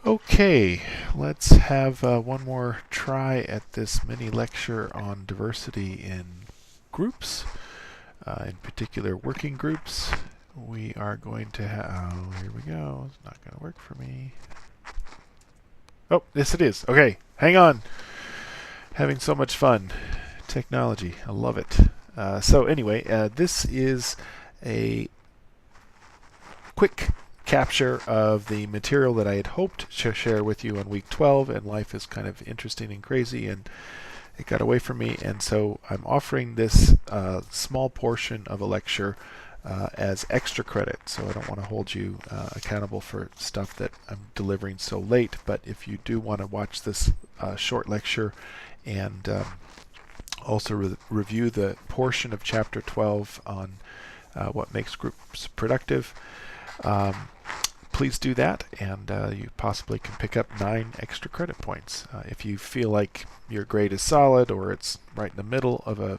Okay, let's have one more try at this mini lecture on diversity in groups, in particular working groups. We are going to have, oh, here we go, it's not going to work for me. Oh, yes it is. Okay, hang on. Having so much fun. Technology, I love it. So anyway, this is a quick capture of the material that I had hoped to share with you on week 12, and life is kind of interesting and crazy, and it got away from me, and so I'm offering this small portion of a lecture as extra credit. So I don't want to hold you accountable for stuff that I'm delivering so late, but if you do want to watch this short lecture and also review the portion of chapter 12 on what makes groups productive, please do that, and you possibly can pick up 9 extra credit points. If you feel like your grade is solid or it's right in the middle of a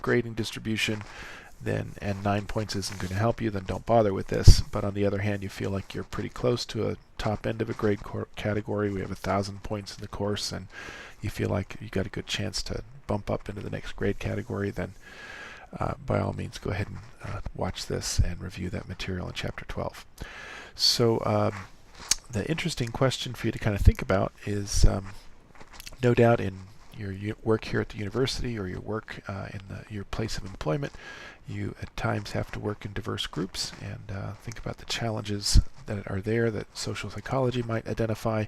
grading distribution, then and 9 points isn't going to help you, then don't bother with this. But on the other hand, you feel like you're pretty close to a top end of a grade category. We have 1,000 points in the course, and you feel like you got a good chance to bump up into the next grade category, then by all means go ahead and watch this and review that material in chapter 12. So the interesting question for you to kind of think about is, no doubt in your work here at the university or your work in your place of employment, you at times have to work in diverse groups, and think about the challenges that are there that social psychology might identify,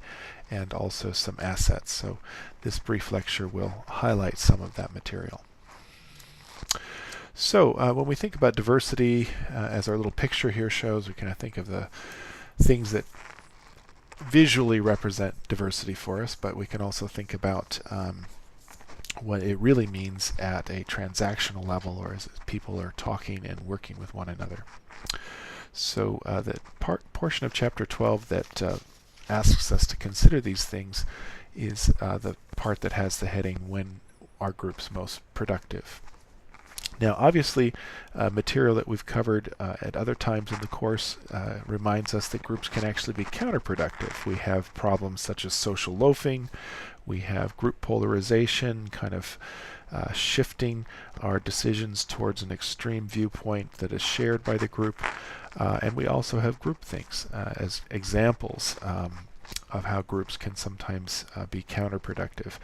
and also some assets. So this brief lecture will highlight some of that material. So when we think about diversity, as our little picture here shows, we kind of think of the things that visually represent diversity for us, but we can also think about what it really means at a transactional level, or as people are talking and working with one another. So the portion of chapter 12 that asks us to consider these things is the part that has the heading, "When are groups most productive?" Now, obviously, material that we've covered at other times in the course reminds us that groups can actually be counterproductive. We have problems such as social loafing. We have group polarization, kind of shifting our decisions towards an extreme viewpoint that is shared by the group. And we also have groupthink as examples of how groups can sometimes be counterproductive.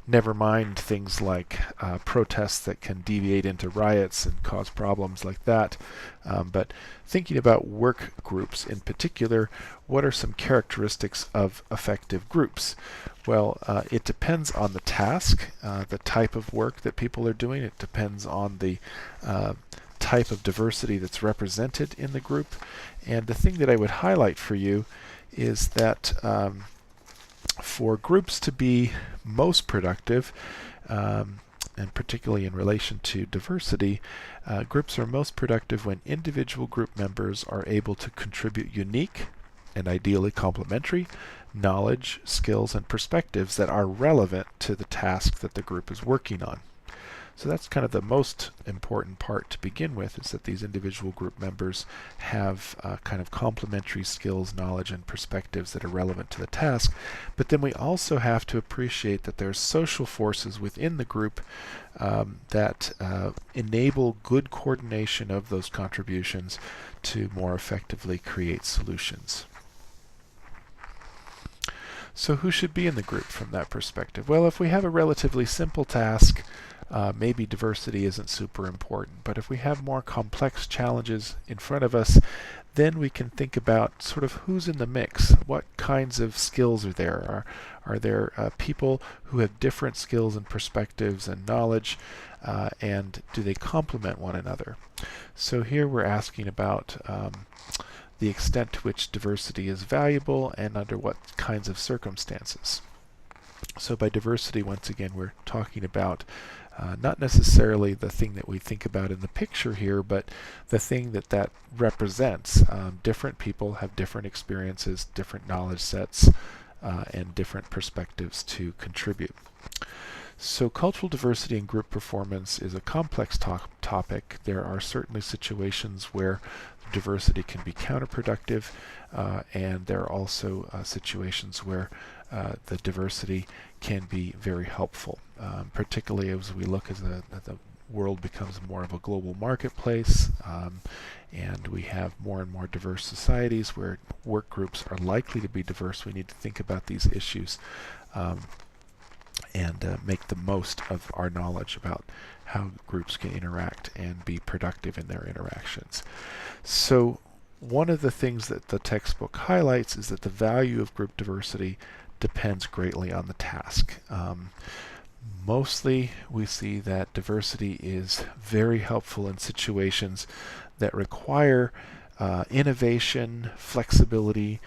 Never mind things like protests that can deviate into riots and cause problems like that. But thinking about work groups in particular, what are some characteristics of effective groups? Well, it depends on the task, the type of work that people are doing. It depends on the type of diversity that's represented in the group. And the thing that I would highlight for you is that for groups to be most productive, and particularly in relation to diversity, groups are most productive when individual group members are able to contribute unique and ideally complementary knowledge, skills, and perspectives that are relevant to the task that the group is working on. So that's kind of the most important part to begin with, is that these individual group members have kind of complementary skills, knowledge, and perspectives that are relevant to the task. But then we also have to appreciate that there's social forces within the group that enable good coordination of those contributions to more effectively create solutions. So who should be in the group from that perspective? Well, if we have a relatively simple task, maybe diversity isn't super important. But if we have more complex challenges in front of us, then we can think about sort of who's in the mix. What kinds of skills are there? Are there people who have different skills and perspectives and knowledge, and do they complement one another? So here we're asking about the extent to which diversity is valuable and under what kinds of circumstances. So by diversity, once again, we're talking about not necessarily the thing that we think about in the picture here, but the thing that represents. Different people have different experiences, different knowledge sets, and different perspectives to contribute. So cultural diversity and group performance is a complex topic. There are certainly situations where diversity can be counterproductive, and there are also situations where the diversity can be very helpful, particularly as we look as the world becomes more of a global marketplace, and we have more and more diverse societies where work groups are likely to be diverse. We need to think about these issues and make the most of our knowledge about how groups can interact and be productive in their interactions. So one of the things that the textbook highlights is that the value of group diversity depends greatly on the task. Mostly we see that diversity is very helpful in situations that require innovation, flexibility,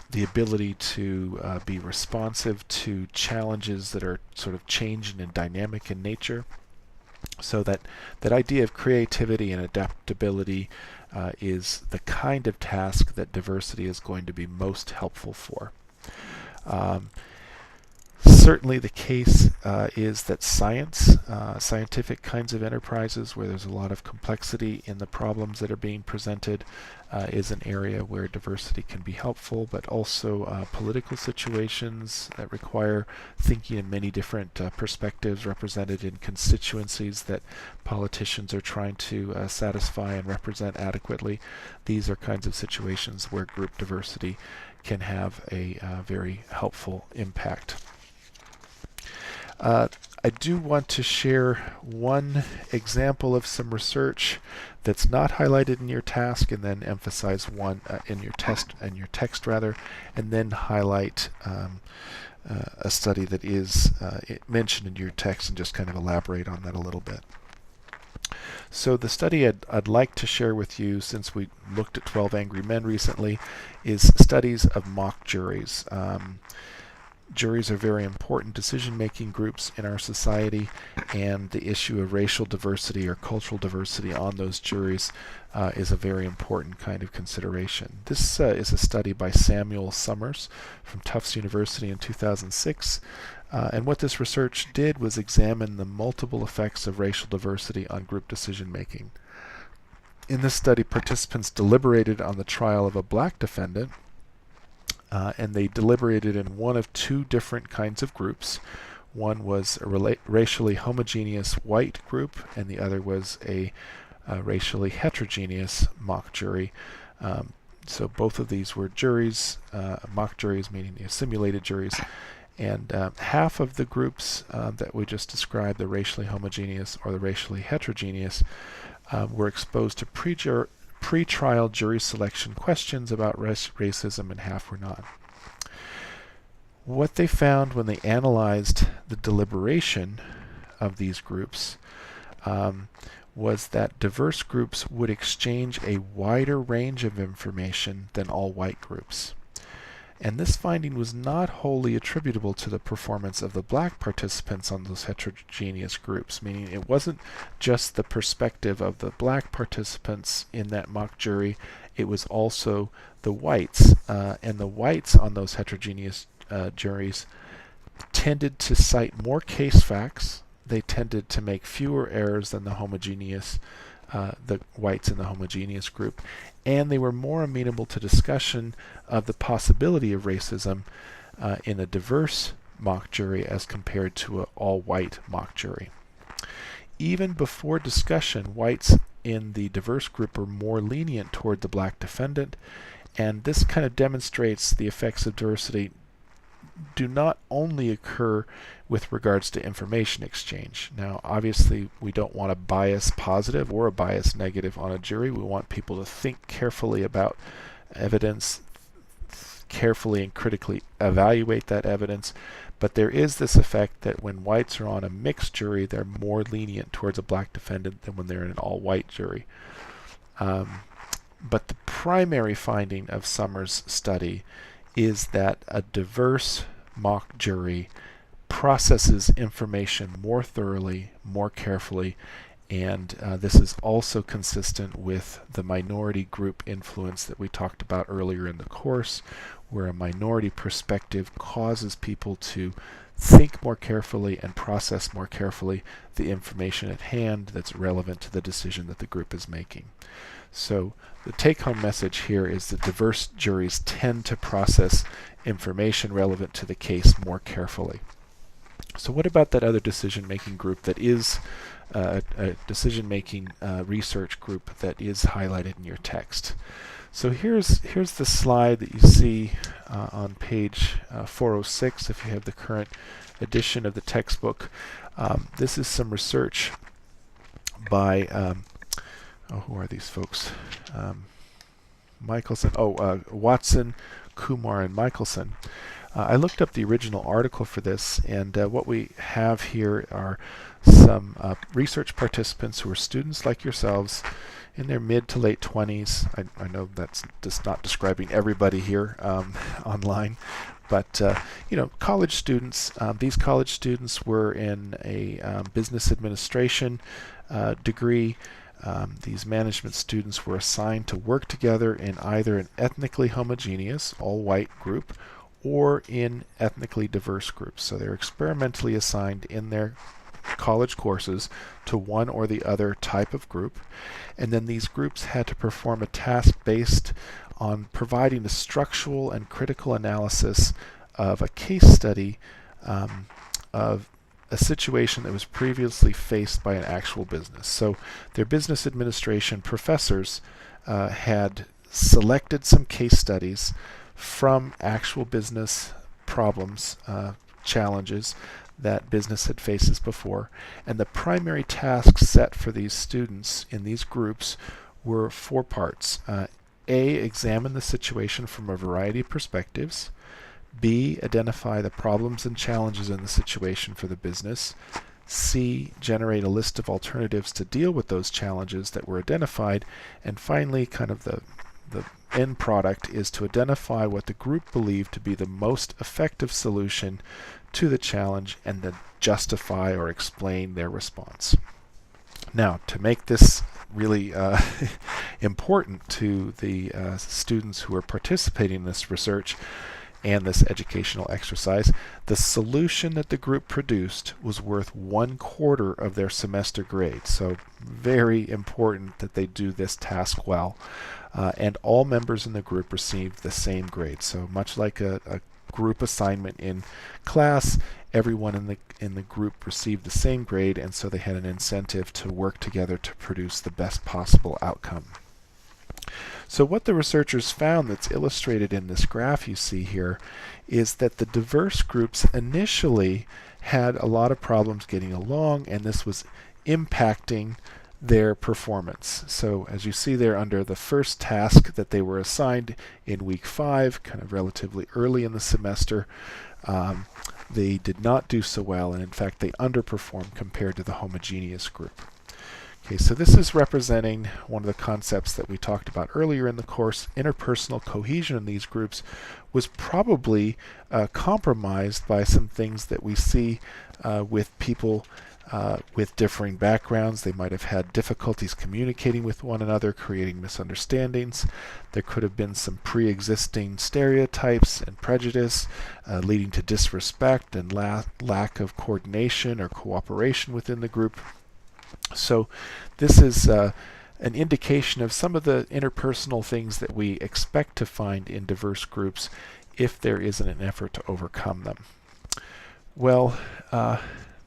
the ability to be responsive to challenges that are sort of changing and dynamic in nature. So that idea of creativity and adaptability is the kind of task that diversity is going to be most helpful for. Certainly the case is that scientific kinds of enterprises where there's a lot of complexity in the problems that are being presented is an area where diversity can be helpful, but also political situations that require thinking in many different perspectives represented in constituencies that politicians are trying to satisfy and represent adequately. These are kinds of situations where group diversity can have a very helpful impact. I do want to share one example of some research that's not highlighted in your task, and then emphasize one in your text rather, and then highlight a study that is mentioned in your text and just kind of elaborate on that a little bit. So the study I'd like to share with you, since we looked at 12 Angry Men recently, is studies of mock juries. Juries are very important decision-making groups in our society, and the issue of racial diversity or cultural diversity on those juries is a very important kind of consideration. This is a study by Samuel Summers from Tufts University in 2006, and what this research did was examine the multiple effects of racial diversity on group decision-making. In this study, participants deliberated on the trial of a black defendant, and they deliberated in one of two different kinds of groups. One was a racially homogeneous white group, and the other was a racially heterogeneous mock jury. So both of these were juries, mock juries meaning simulated juries, and half of the groups that we just described, the racially homogeneous or the racially heterogeneous, were exposed to pre-trial jury selection questions about racism, and half were not. What they found when they analyzed the deliberation of these groups was that diverse groups would exchange a wider range of information than all white groups. And this finding was not wholly attributable to the performance of the black participants on those heterogeneous groups, meaning it wasn't just the perspective of the black participants in that mock jury, it was also the whites. And the whites on those heterogeneous juries tended to cite more case facts, they tended to make fewer errors than the whites in the homogeneous group, and they were more amenable to discussion of the possibility of racism in a diverse mock jury as compared to an all-white mock jury. Even before discussion, whites in the diverse group were more lenient toward the black defendant, and this kind of demonstrates the effects of diversity do not only occur with regards to information exchange. Now, obviously, we don't want a bias positive or a bias negative on a jury. We want people to think carefully about evidence, carefully and critically evaluate that evidence. But there is this effect that when whites are on a mixed jury, they're more lenient towards a black defendant than when they're in an all-white jury. But the primary finding of Summers' study is that a diverse mock jury processes information more thoroughly, more carefully, And this is also consistent with the minority group influence that we talked about earlier in the course, where a minority perspective causes people to think more carefully and process more carefully the information at hand that's relevant to the decision that the group is making. So the take-home message here is that diverse juries tend to process information relevant to the case more carefully. So what about that other decision-making group that is a decision-making research group that is highlighted in your text? So here's the slide that you see on page 406 if you have the current edition of the textbook. This is some research by who are these folks? Michelson. Watson, Kumar, and Michelson. I looked up the original article for this, and what we have here are some research participants who are students like yourselves in their mid to late 20s. I know that's just not describing everybody here online, but college students. These college students were in a business administration degree. These management students were assigned to work together in either an ethnically homogeneous, all-white group or in ethnically diverse groups. So they're experimentally assigned in their college courses to one or the other type of group, and then these groups had to perform a task based on providing a structural and critical analysis of a case study of a situation that was previously faced by an actual business. So their business administration professors had selected some case studies from actual business problems, challenges that business had faced before, and the primary tasks set for these students in these groups were 4 parts. A, examine the situation from a variety of perspectives. B, identify the problems and challenges in the situation for the business. C, generate a list of alternatives to deal with those challenges that were identified. And finally, kind of the end product is to identify what the group believed to be the most effective solution to the challenge and then justify or explain their response. Now, to make this really important to the students who are participating in this research and this educational exercise, the solution that the group produced was worth 1/4 of their semester grade. So very important that they do this task well. And all members in the group received the same grade. So much like a group assignment in class, everyone in the group received the same grade, and so they had an incentive to work together to produce the best possible outcome. So what the researchers found that's illustrated in this graph you see here is that the diverse groups initially had a lot of problems getting along, and this was impacting their performance. So as you see there under the first task that they were assigned in week 5, kind of relatively early in the semester, they did not do so well, and in fact they underperformed compared to the homogeneous group. Okay, so this is representing one of the concepts that we talked about earlier in the course. Interpersonal cohesion in these groups was probably compromised by some things that we see with people with differing backgrounds. They might have had difficulties communicating with one another, creating misunderstandings. There could have been some pre-existing stereotypes and prejudice leading to disrespect and lack of coordination or cooperation within the group. So this is an indication of some of the interpersonal things that we expect to find in diverse groups if there isn't an effort to overcome them. Well,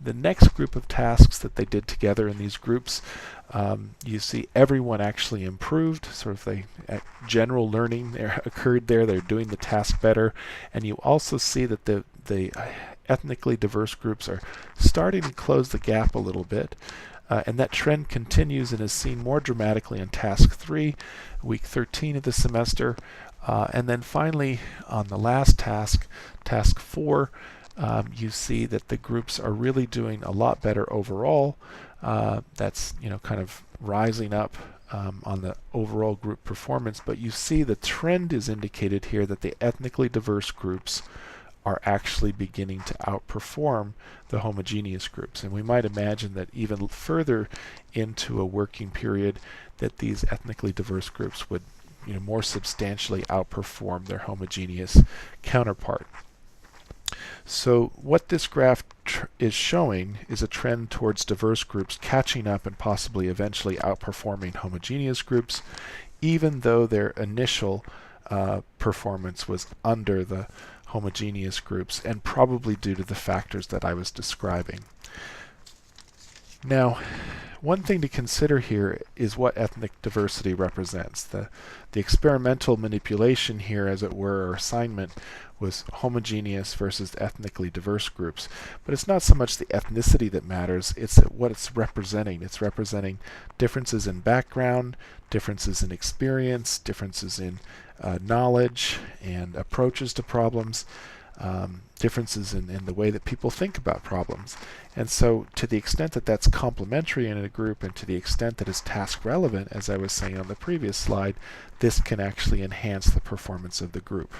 the next group of tasks that they did together in these groups, you see everyone actually improved. Sort of the general learning there occurred there. They're doing the task better. And you also see that the ethnically diverse groups are starting to close the gap a little bit. And that trend continues and is seen more dramatically in Task 3, Week 13 of the semester. And then finally, on the last task, Task 4, you see that the groups are really doing a lot better overall. That's kind of rising up on the overall group performance. But you see the trend is indicated here that the ethnically diverse groups are actually beginning to outperform the homogeneous groups. And we might imagine that even further into a working period that these ethnically diverse groups would more substantially outperform their homogeneous counterpart. So what this graph is showing is a trend towards diverse groups catching up and possibly eventually outperforming homogeneous groups, even though their initial performance was under the homogeneous groups, and probably due to the factors that I was describing. Now, one thing to consider here is what ethnic diversity represents. The experimental manipulation here, as it were, or assignment, was homogeneous versus ethnically diverse groups. But it's not so much the ethnicity that matters, it's what it's representing. It's representing differences in background, differences in experience, differences in knowledge and approaches to problems, differences in the way that people think about problems. And so to the extent that that's complementary in a group, and to the extent that it's task relevant, as I was saying on the previous slide, this can actually enhance the performance of the group.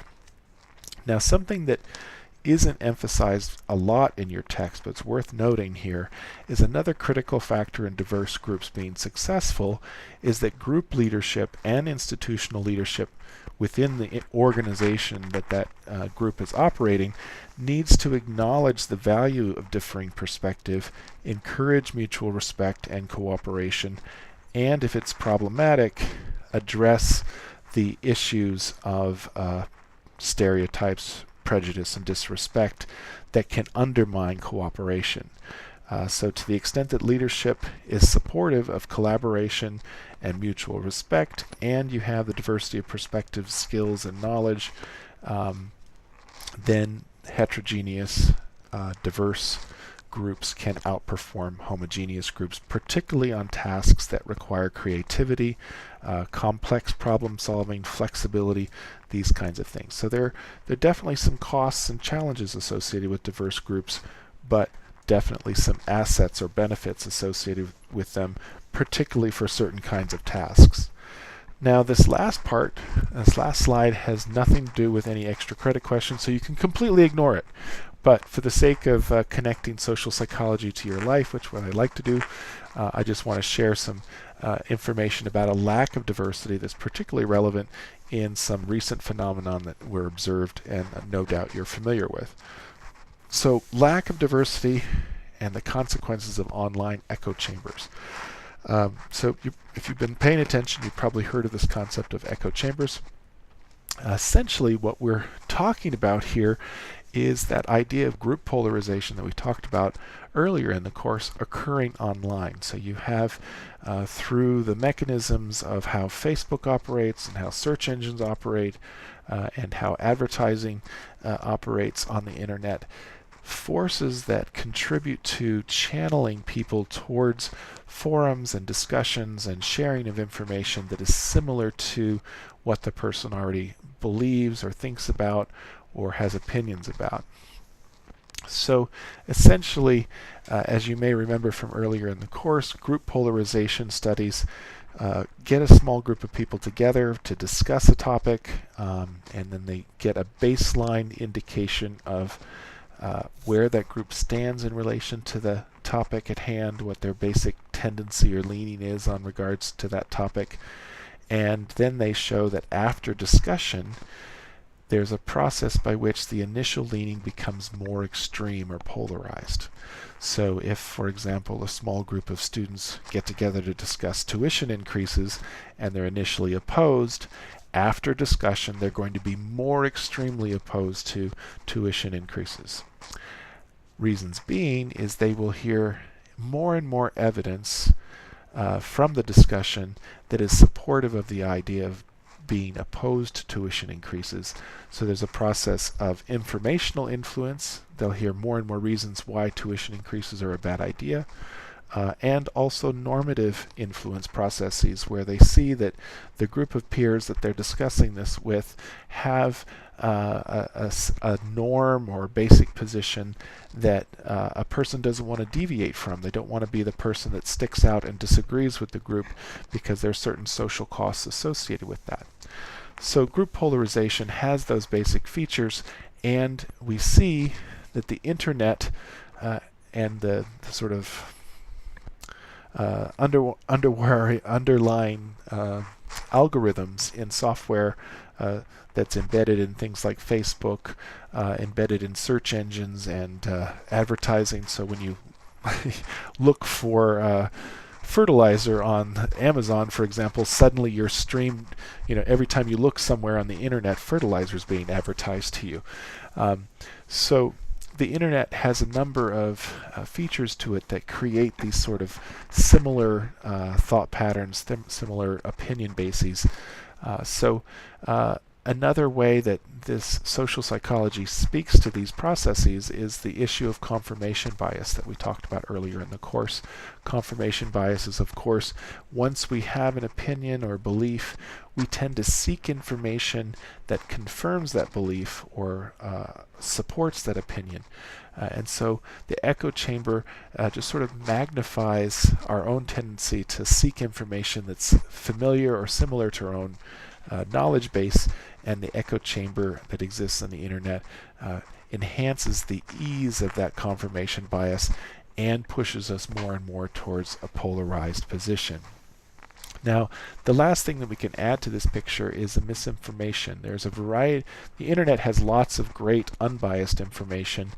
Now, something that isn't emphasized a lot in your text, but it's worth noting here, is another critical factor in diverse groups being successful is that group leadership and institutional leadership within the organization that group is operating needs to acknowledge the value of differing perspective, encourage mutual respect and cooperation, and if it's problematic, address the issues of stereotypes, prejudice, and disrespect that can undermine cooperation. So to the extent that leadership is supportive of collaboration and mutual respect, and you have the diversity of perspectives, skills, and knowledge, then heterogeneous, diverse groups can outperform homogeneous groups, particularly on tasks that require creativity, complex problem solving, flexibility, these kinds of things. So there are definitely some costs and challenges associated with diverse groups, but definitely some assets or benefits associated with them, particularly for certain kinds of tasks. Now this last slide has nothing to do with any extra credit questions, so you can completely ignore it. But for the sake of connecting social psychology to your life, which is what I like to do, I just want to share some information about a lack of diversity that's particularly relevant in some recent phenomenon that were observed and no doubt you're familiar with. So lack of diversity and the consequences of online echo chambers. So if you've been paying attention, you've probably heard of this concept of echo chambers. Essentially what we're talking about here is that idea of group polarization that we talked about earlier in the course occurring online. So you have through the mechanisms of how Facebook operates and how search engines operate and how advertising operates on the internet, forces that contribute to channeling people towards forums and discussions and sharing of information that is similar to what the person already believes or thinks about or has opinions about. So essentially, as you may remember from earlier in the course, group polarization studies get a small group of people together to discuss a topic, and then they get a baseline indication of where that group stands in relation to the topic at hand, what their basic tendency or leaning is on regards to that topic. And then they show that after discussion, there's a process by which the initial leaning becomes more extreme or polarized. So if, for example, a small group of students get together to discuss tuition increases and they're initially opposed, after discussion they're going to be more extremely opposed to tuition increases. Reasons being is they will hear more and more evidence from the discussion that is supportive of the idea of being opposed to tuition increases. So there's a process of informational influence. They'll hear more and more reasons why tuition increases are a bad idea. And also normative influence processes where they see that the group of peers that they're discussing this with have a norm or basic position that a person doesn't want to deviate from. They don't want to be the person that sticks out and disagrees with the group because there are certain social costs associated with that. So group polarization has those basic features, and we see that the internet and the sort of underlying algorithms in software that's embedded in things like Facebook, embedded in search engines and advertising. So when you look for fertilizer on Amazon, for example, suddenly you're streamed, every time you look somewhere on the internet, fertilizer is being advertised to you. So the internet has a number of features to it that create these sort of similar thought patterns, similar opinion bases. Another way that this social psychology speaks to these processes is the issue of confirmation bias that we talked about earlier in the course. Confirmation bias is, of course, once we have an opinion or belief, we tend to seek information that confirms that belief or supports that opinion. And so the echo chamber just sort of magnifies our own tendency to seek information that's familiar or similar to our own knowledge base, and the echo chamber that exists on the internet enhances the ease of that confirmation bias and pushes us more and more towards a polarized position. Now, the last thing that we can add to this picture is the misinformation. There's a variety. The internet has lots of great unbiased information,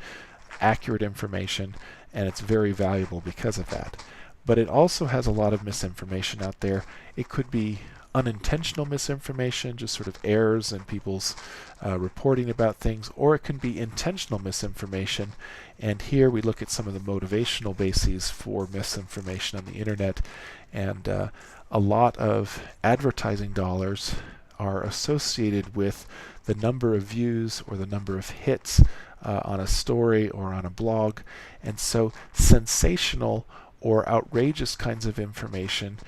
accurate information, and it's very valuable because of that. But it also has a lot of misinformation out there. It could be unintentional misinformation, just sort of errors in people's reporting about things, or it can be intentional misinformation. And here we look at some of the motivational bases for misinformation on the internet, and a lot of advertising dollars are associated with the number of views or the number of hits on a story or on a blog. And so sensational or outrageous kinds of information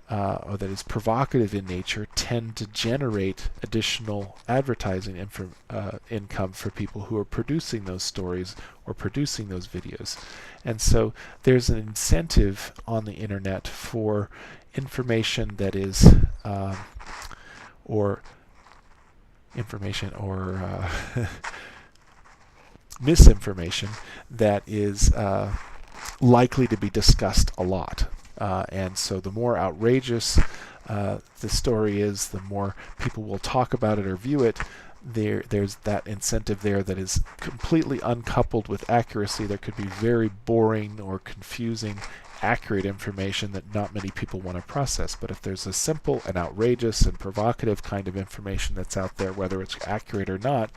or that is provocative in nature tend to generate additional advertising income for people who are producing those stories or producing those videos. And so there's an incentive on the internet for information that is or misinformation that is likely to be discussed a lot. And so the more outrageous the story is, the more people will talk about it or view it. There's that incentive there that is completely uncoupled with accuracy. There could be very boring or confusing accurate information that not many people want to process. But if there's a simple and outrageous and provocative kind of information that's out there, whether it's accurate or not,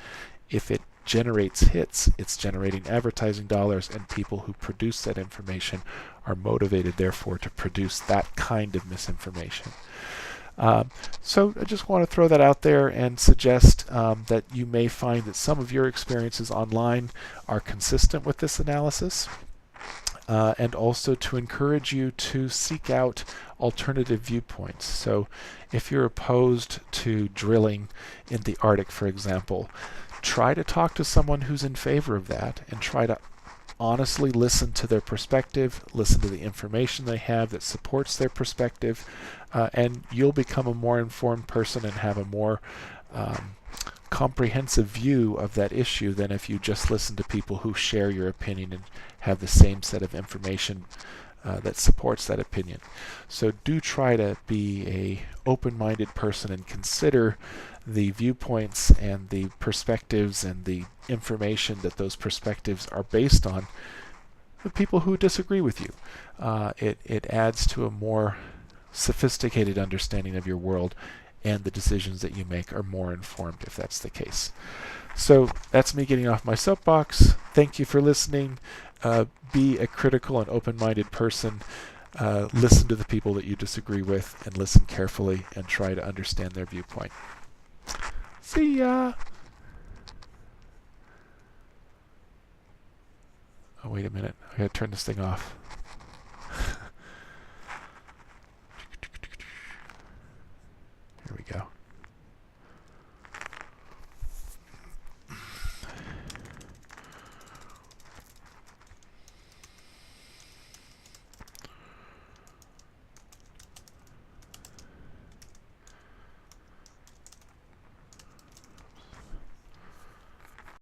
if it generates hits, it's generating advertising dollars, and people who produce that information are motivated, therefore, to produce that kind of misinformation. So I just want to throw that out there and suggest that you may find that some of your experiences online are consistent with this analysis, and also to encourage you to seek out alternative viewpoints. So if you're opposed to drilling in the Arctic, for example, try to talk to someone who's in favor of that and try to honestly listen to their perspective, listen to the information they have that supports their perspective, and you'll become a more informed person and have a more comprehensive view of that issue than if you just listen to people who share your opinion and have the same set of information that supports that opinion. So do try to be a open-minded person and consider the viewpoints and the perspectives and the information that those perspectives are based on the people who disagree with you. It adds to a more sophisticated understanding of your world, and the decisions that you make are more informed if that's the case. So that's me getting off my soapbox. Thank you for listening. Be a critical and open-minded person. Listen to the people that you disagree with and listen carefully and try to understand their viewpoint. See ya! Oh, wait a minute. I gotta turn this thing off.